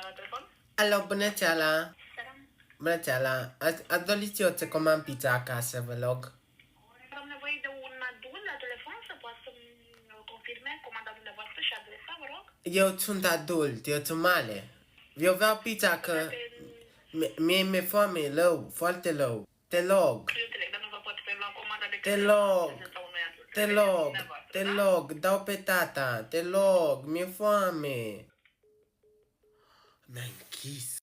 la telefon. Alo, bună seara! Seara. Bună seara! Ați dorit eu să comand pizza acasă, vă rog? Am nevoie de un adult la telefon să poată să-mi confirme comanda dumneavoastră și adresa, vă rog. Eu sunt adult, eu sunt mare. Eu vreau pizza că mie mi-e foame rău, foarte rău. Te rog, Eu înțeleg, dar nu vă pot prelua comanda de te către rog, prezența unui adult. te Trebuie rog, dumneavoastră, te da? rog, dau pe tata, te rog, mi-e foame. Mi-a închis.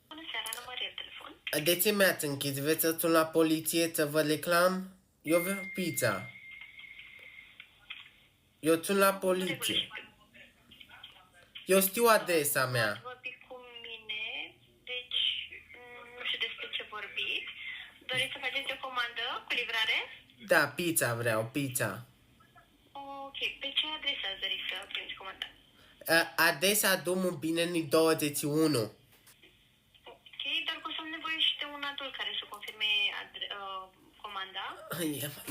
Bună seara, numărul telefon. De ce mi-ați închis? Vreți să sun la poliție să vă reclam? Eu vreau pizza. Eu sun la poliție. Eu știu adresa mea. Ați vorbit cu mine, deci nu știu despre ce vorbiți. Doriți să faceți o comandă cu livrare? Da, pizza vreau, pizza. Ok, pe ce adresă ați dori să primiți comanda? Adresa drumul Bineni 21. Ok, dar că o să am nevoie și de un adult care să confirme comanda.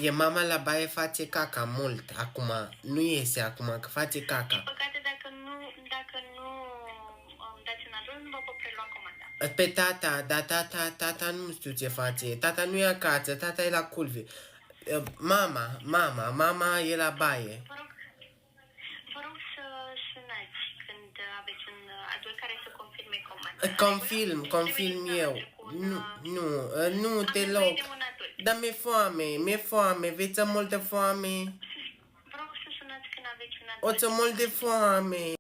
E mama la baie, face caca mult acum. Nu iese acum, că face Din caca. păcate, dacă nu dați un adult, nu vă pot prelua comanda. Pe tata, dar tata nu știu ce face. Tata nu e acasă, tata e la culve. Mama e la baie. Vă rog să sunați când aveți un adult care să confirme comanda. Confirm eu. Nu, te Am nevoie rog. de un adult. Dar mi-e foame, veți să multă foame? Vă rog să sunați când aveți un O adult. să mult de foame.